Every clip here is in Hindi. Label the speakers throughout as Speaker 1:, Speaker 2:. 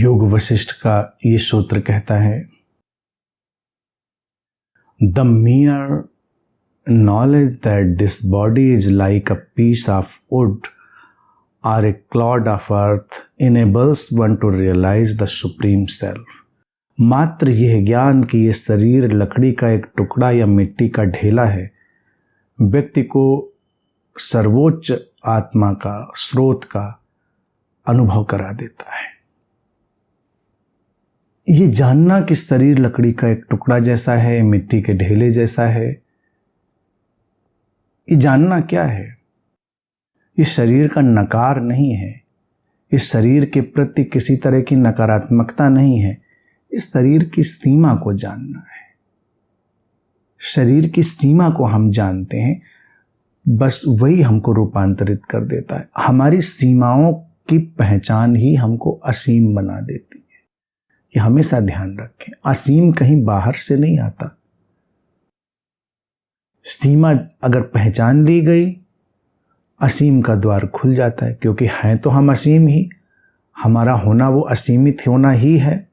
Speaker 1: योग वशिष्ठ का ये सूत्र कहता है, the mere knowledge that this body is like a piece of wood or a clod of earth enables one to realize the supreme self। मात्र यह ज्ञान कि यह शरीर लकड़ी का एक टुकड़ा या मिट्टी का ढेला है, व्यक्ति को सर्वोच्च आत्मा का, स्रोत का अनुभव करा देता है। ये जानना कि शरीर लकड़ी का एक टुकड़ा जैसा है, मिट्टी के ढेले जैसा है, ये जानना क्या है? इस शरीर का नकार नहीं है, इस शरीर के प्रति किसी तरह की नकारात्मकता नहीं है, इस शरीर की सीमा को जानना है। शरीर की सीमा को हम जानते हैं, बस वही हमको रूपांतरित कर देता है। हमारी सीमाओं की पहचान ही हमको असीम बना देती है। ये हमेशा ध्यान रखें, असीम कहीं बाहर से नहीं आता। सीमा अगर पहचान ली गई, असीम का द्वार खुल जाता है, क्योंकि हैं तो हम असीम ही, हमारा होना वो असीमित होना ही है।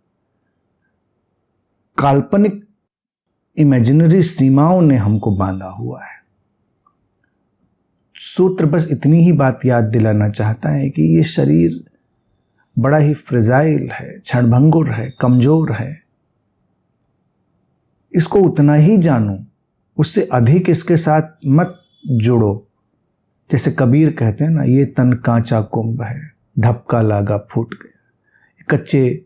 Speaker 1: काल्पनिक इमेजिनरी सीमाओं ने हमको बांधा हुआ है। सूत्र बस इतनी ही बात याद दिलाना चाहता है कि ये शरीर बड़ा ही फ्रेजाइल है, क्षणभंगुर है, कमजोर है। इसको उतना ही जानो, उससे अधिक इसके साथ मत जुड़ो। जैसे कबीर कहते हैं ना, ये तन कांचा कुंभ है, ढपका लागा फूट गया। कच्चे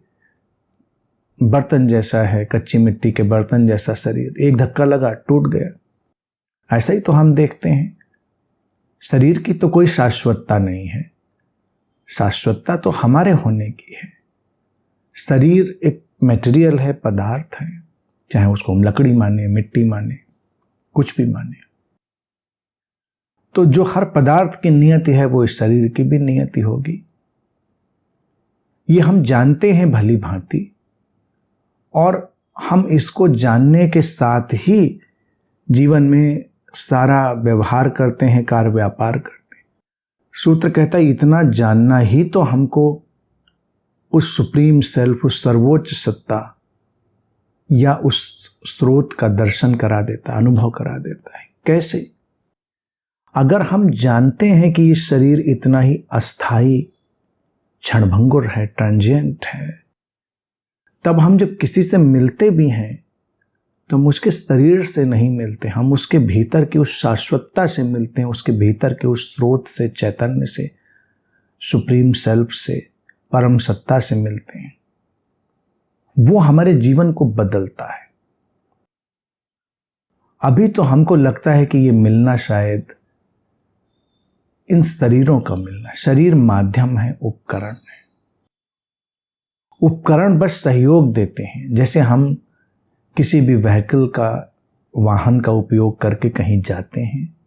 Speaker 1: बर्तन जैसा है, कच्ची मिट्टी के बर्तन जैसा शरीर, एक धक्का लगा टूट गया। ऐसा ही तो हम देखते हैं। शरीर की तो कोई शाश्वतता नहीं है, शाश्वतता तो हमारे होने की है। शरीर एक मटेरियल है, पदार्थ है, चाहे उसको हम लकड़ी माने, मिट्टी माने, कुछ भी माने। तो जो हर पदार्थ की नियति है, वो इस शरीर की भी नियति होगी। ये हम जानते हैं भली भांति, और हम इसको जानने के साथ ही जीवन में सारा व्यवहार करते हैं, कार्य व्यापार करते हैं। सूत्र कहता है, इतना जानना ही तो हमको उस सुप्रीम सेल्फ, उस सर्वोच्च सत्ता या उस स्रोत का दर्शन करा देता, अनुभव करा देता है। कैसे? अगर हम जानते हैं कि ये शरीर इतना ही अस्थाई, क्षणभंगुर है, ट्रांजिएंट है, तब हम जब किसी से मिलते भी हैं तो हम उसके शरीर से नहीं मिलते, हम उसके भीतर की उस शाश्वतता से मिलते हैं, उसके भीतर के उस स्रोत से, चैतन्य से, सुप्रीम सेल्फ से, परम सत्ता से मिलते हैं। वो हमारे जीवन को बदलता है। अभी तो हमको लगता है कि ये मिलना शायद इन शरीरों का मिलना, शरीर माध्यम है, उपकरण है। उपकरण बस सहयोग देते हैं। जैसे हम किसी भी व्हीकल का, वाहन का उपयोग करके कहीं जाते हैं,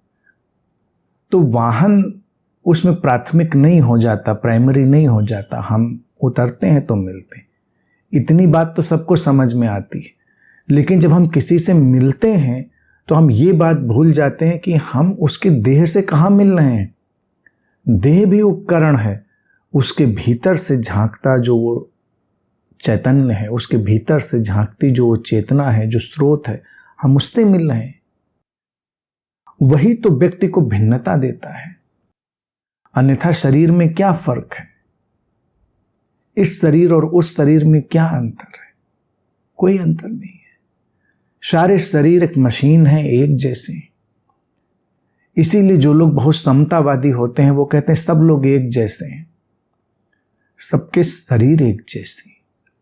Speaker 1: तो वाहन उसमें प्राथमिक नहीं हो जाता, प्राइमरी नहीं हो जाता। हम उतरते हैं तो मिलते हैं। इतनी बात तो सबको समझ में आती है। लेकिन जब हम किसी से मिलते हैं तो हम ये बात भूल जाते हैं कि हम उसके देह से कहाँ मिल रहे हैं। देह भी उपकरण है, उसके भीतर से झांकता जो वो चैतन्य है, उसके भीतर से झांकती जो वो चेतना है, जो स्रोत है, हम उससे मिल रहे हैं। वही तो व्यक्ति को भिन्नता देता है। अन्यथा शरीर में क्या फर्क है? इस शरीर और उस शरीर में क्या अंतर है? कोई अंतर नहीं है। सारे शरीर एक मशीन है, एक जैसे। इसीलिए जो लोग बहुत समतावादी होते हैं वो कहते हैं सब लोग एक जैसे हैं। सबके शरीर एक जैसे,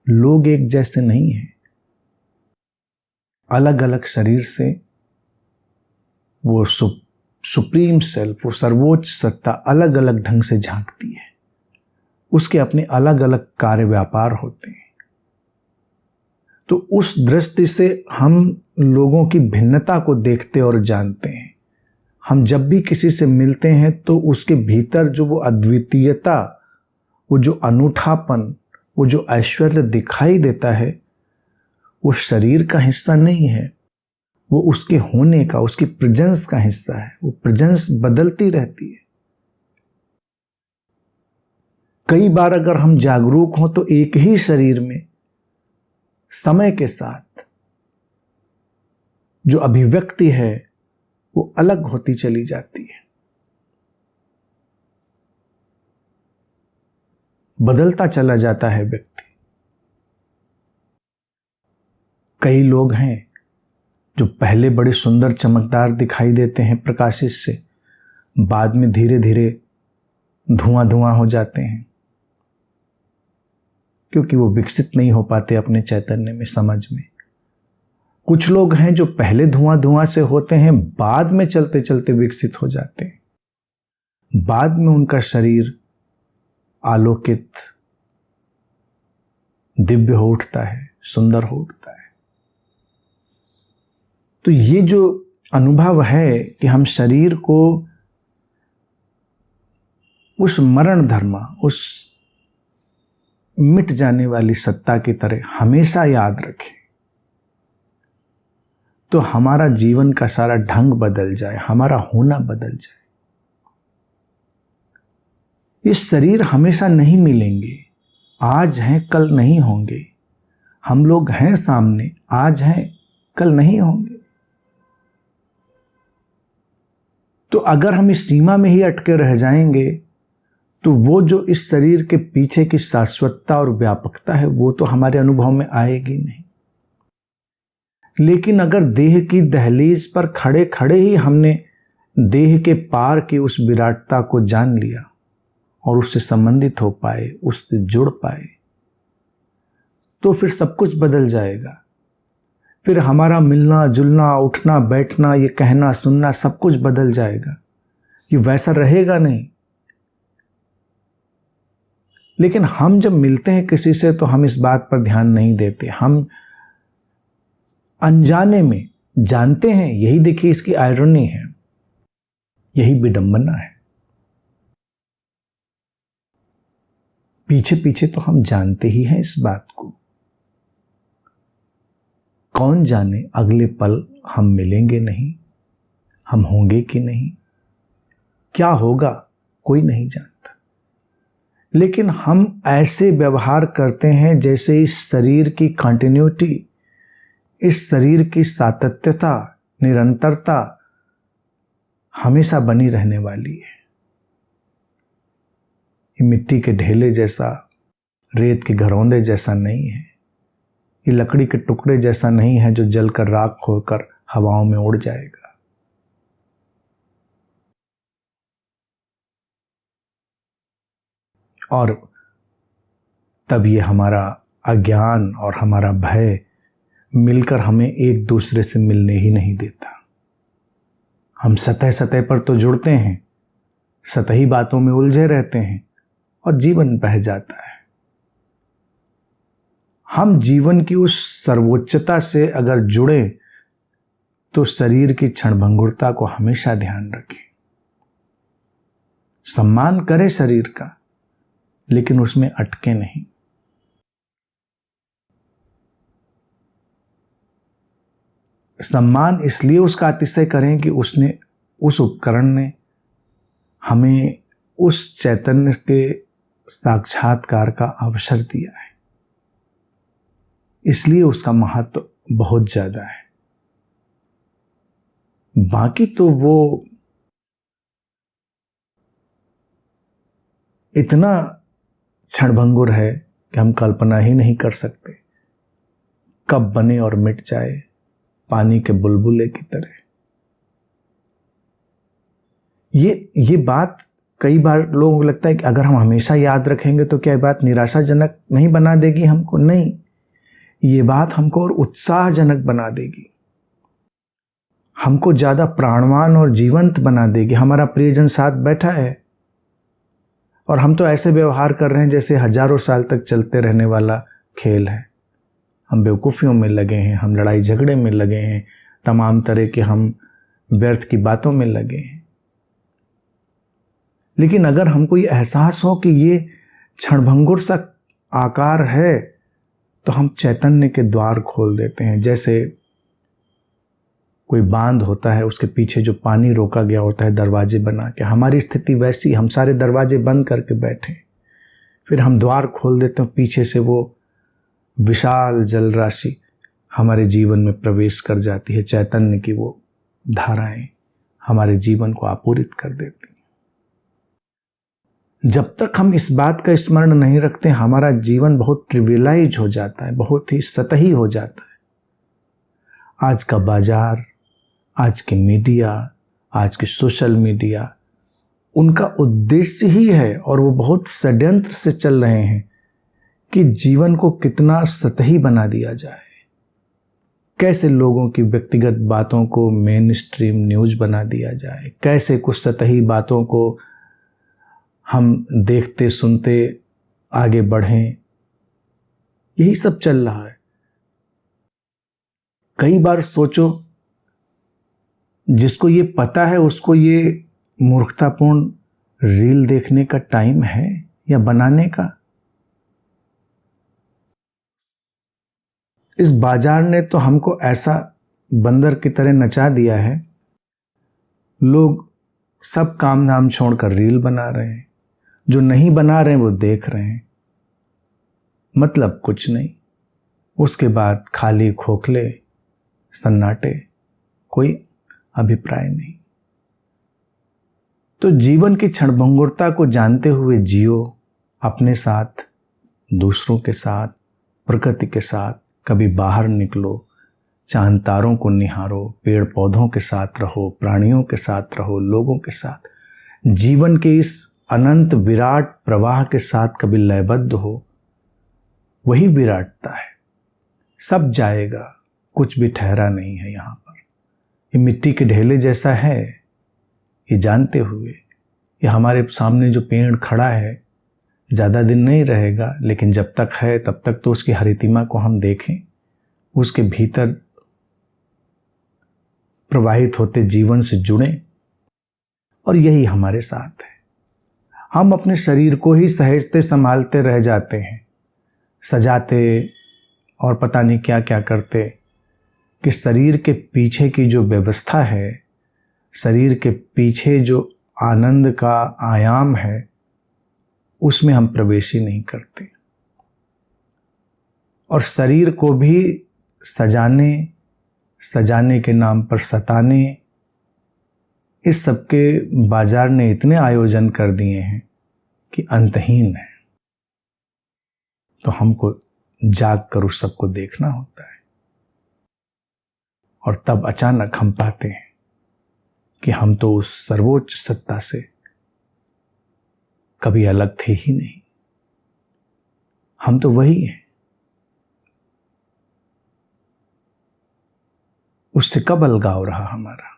Speaker 1: लोग एक जैसे नहीं हैं। अलग अलग शरीर से वो सुप्रीम सेल्फ, वो सर्वोच्च सत्ता अलग अलग ढंग से झांकती है। उसके अपने अलग अलग कार्य व्यापार होते हैं। तो उस दृष्टि से हम लोगों की भिन्नता को देखते और जानते हैं। हम जब भी किसी से मिलते हैं तो उसके भीतर जो वो अद्वितीयता, वो जो अनूठापन, वो जो ऐश्वर्य दिखाई देता है, वो शरीर का हिस्सा नहीं है, वो उसके होने का, उसकी प्रेजेंस का हिस्सा है। वो प्रेजेंस बदलती रहती है। कई बार अगर हम जागरूक हों तो एक ही शरीर में समय के साथ जो अभिव्यक्ति है वो अलग होती चली जाती है, बदलता चला जाता है व्यक्ति। कई लोग हैं जो पहले बड़े सुंदर चमकदार दिखाई देते हैं प्रकाशित से, बाद में धीरे धीरे धुआं धुआं हो जाते हैं, क्योंकि वो विकसित नहीं हो पाते अपने चैतन्य में, समझ में। कुछ लोग हैं जो पहले धुआं धुआं से होते हैं, बाद में चलते चलते विकसित हो जाते हैं, बाद में उनका शरीर आलोकित दिव्य हो उठता है, सुंदर हो उठता है। तो ये जो अनुभव है कि हम शरीर को उस मरण धर्म, उस मिट जाने वाली सत्ता की तरह हमेशा याद रखें, तो हमारा जीवन का सारा ढंग बदल जाए, हमारा होना बदल जाए। ये शरीर हमेशा नहीं मिलेंगे, आज हैं कल नहीं होंगे। हम लोग हैं सामने, आज हैं कल नहीं होंगे। तो अगर हम इस सीमा में ही अटके रह जाएंगे तो वो जो इस शरीर के पीछे की शाश्वतता और व्यापकता है वो तो हमारे अनुभव में आएगी नहीं। लेकिन अगर देह की दहलीज पर खड़े खड़े ही हमने देह के पार की उस विराटता को जान लिया और उससे संबंधित हो पाए, उससे जुड़ पाए, तो फिर सब कुछ बदल जाएगा। फिर हमारा मिलना जुलना, उठना बैठना, ये कहना सुनना, सब कुछ बदल जाएगा। ये वैसा रहेगा नहीं। लेकिन हम जब मिलते हैं किसी से तो हम इस बात पर ध्यान नहीं देते, हम अनजाने में जानते हैं। यही देखिए इसकी आयरनी है, यही विडंबना है। पीछे पीछे तो हम जानते ही हैं इस बात को। कौन जाने अगले पल हम मिलेंगे नहीं, हम होंगे कि नहीं, क्या होगा कोई नहीं जानता। लेकिन हम ऐसे व्यवहार करते हैं जैसे इस शरीर की कंटिन्यूटी, इस शरीर की सातत्यता, निरंतरता हमेशा बनी रहने वाली है। ये मिट्टी के ढेले जैसा, रेत के घरौंदे जैसा नहीं है, ये लकड़ी के टुकड़े जैसा नहीं है जो जलकर राख होकर हवाओं में उड़ जाएगा। और तब ये हमारा अज्ञान और हमारा भय मिलकर हमें एक दूसरे से मिलने ही नहीं देता। हम सतह सतह पर तो जुड़ते हैं, सतही बातों में उलझे रहते हैं और जीवन बह जाता है। हम जीवन की उस सर्वोच्चता से अगर जुड़े तो शरीर की क्षणभंगुरता को हमेशा ध्यान रखें। सम्मान करें शरीर का, लेकिन उसमें अटके नहीं। सम्मान इसलिए उसका अतिशय करें कि उसने, उस उपकरण ने हमें उस चैतन्य के साक्षात्कार का अवसर दिया है, इसलिए उसका महत्व बहुत ज्यादा है। बाकी तो वो इतना क्षणभंगुर है कि हम कल्पना ही नहीं कर सकते, कब बने और मिट जाए, पानी के बुलबुले की तरह। ये बात कई बार लोगों को लगता है कि अगर हम हमेशा याद रखेंगे तो क्या ये बात निराशाजनक नहीं बना देगी हमको? नहीं, ये बात हमको और उत्साहजनक बना देगी, हमको ज्यादा प्राणवान और जीवंत बना देगी। हमारा प्रियजन साथ बैठा है और हम तो ऐसे व्यवहार कर रहे हैं जैसे हजारों साल तक चलते रहने वाला खेल है। हम बेवकूफ़ियों में लगे हैं, हम लड़ाई झगड़े में लगे हैं, तमाम तरह के हम व्यर्थ की बातों में लगे हैं। लेकिन अगर हमको ये एहसास हो कि ये क्षणभंगुर सा आकार है तो हम चैतन्य के द्वार खोल देते हैं। जैसे कोई बांध होता है, उसके पीछे जो पानी रोका गया होता है दरवाजे बना के, हमारी स्थिति वैसी, हम सारे दरवाजे बंद करके बैठे, फिर हम द्वार खोल देते हैं, पीछे से वो विशाल जल राशि हमारे जीवन में प्रवेश कर जाती है। चैतन्य की वो धाराएं हमारे जीवन को आपूरित कर देती हैं। जब तक हम इस बात का स्मरण नहीं रखते, हमारा जीवन बहुत ट्रिविलाइज हो जाता है, बहुत ही सतही हो जाता है। आज का बाजार, आज की मीडिया, आज की सोशल मीडिया, उनका उद्देश्य ही है, और वो बहुत षड्यंत्र से चल रहे हैं कि जीवन को कितना सतही बना दिया जाए, कैसे लोगों की व्यक्तिगत बातों को मेन स्ट्रीम न्यूज बना दिया जाए, कैसे कुछ सतही बातों को हम देखते सुनते आगे बढ़ें। यही सब चल रहा है। कई बार सोचो, जिसको ये पता है उसको ये मूर्खतापूर्ण रील देखने का टाइम है या बनाने का? इस बाजार ने तो हमको ऐसा बंदर की तरह नचा दिया है। लोग सब काम धाम छोड़कर रील बना रहे हैं, जो नहीं बना रहे हैं वो देख रहे हैं, मतलब कुछ नहीं। उसके बाद खाली खोखले सन्नाटे, कोई अभिप्राय नहीं। तो जीवन की क्षणभंगुरता को जानते हुए जियो, अपने साथ, दूसरों के साथ, प्रकृति के साथ। कभी बाहर निकलो, चांद तारों को निहारो, पेड़ पौधों के साथ रहो, प्राणियों के साथ रहो, लोगों के साथ। जीवन के इस अनंत विराट प्रवाह के साथ कभी लयबद्ध हो। वही विराटता है। सब जाएगा, कुछ भी ठहरा नहीं है यहाँ पर। ये मिट्टी के ढेले जैसा है, ये जानते हुए। ये हमारे सामने जो पेड़ खड़ा है ज़्यादा दिन नहीं रहेगा, लेकिन जब तक है तब तक तो उसकी हरितिमा को हम देखें, उसके भीतर प्रवाहित होते जीवन से जुड़ें। और यही हमारे साथ है। हम अपने शरीर को ही सहेजते संभालते रह जाते हैं, सजाते और पता नहीं क्या क्या करते, कि शरीर के पीछे की जो व्यवस्था है, शरीर के पीछे जो आनंद का आयाम है, उसमें हम प्रवेश ही नहीं करते। और शरीर को भी सजाने के नाम पर सताने, इस सब के बाजार ने इतने आयोजन कर दिए हैं कि अंतहीन है। तो हमको जाग कर उस सबको देखना होता है, और तब अचानक हम पाते हैं कि हम तो उस सर्वोच्च सत्ता से कभी अलग थे ही नहीं। हम तो वही हैं। उससे कब अलगाव रहा हमारा?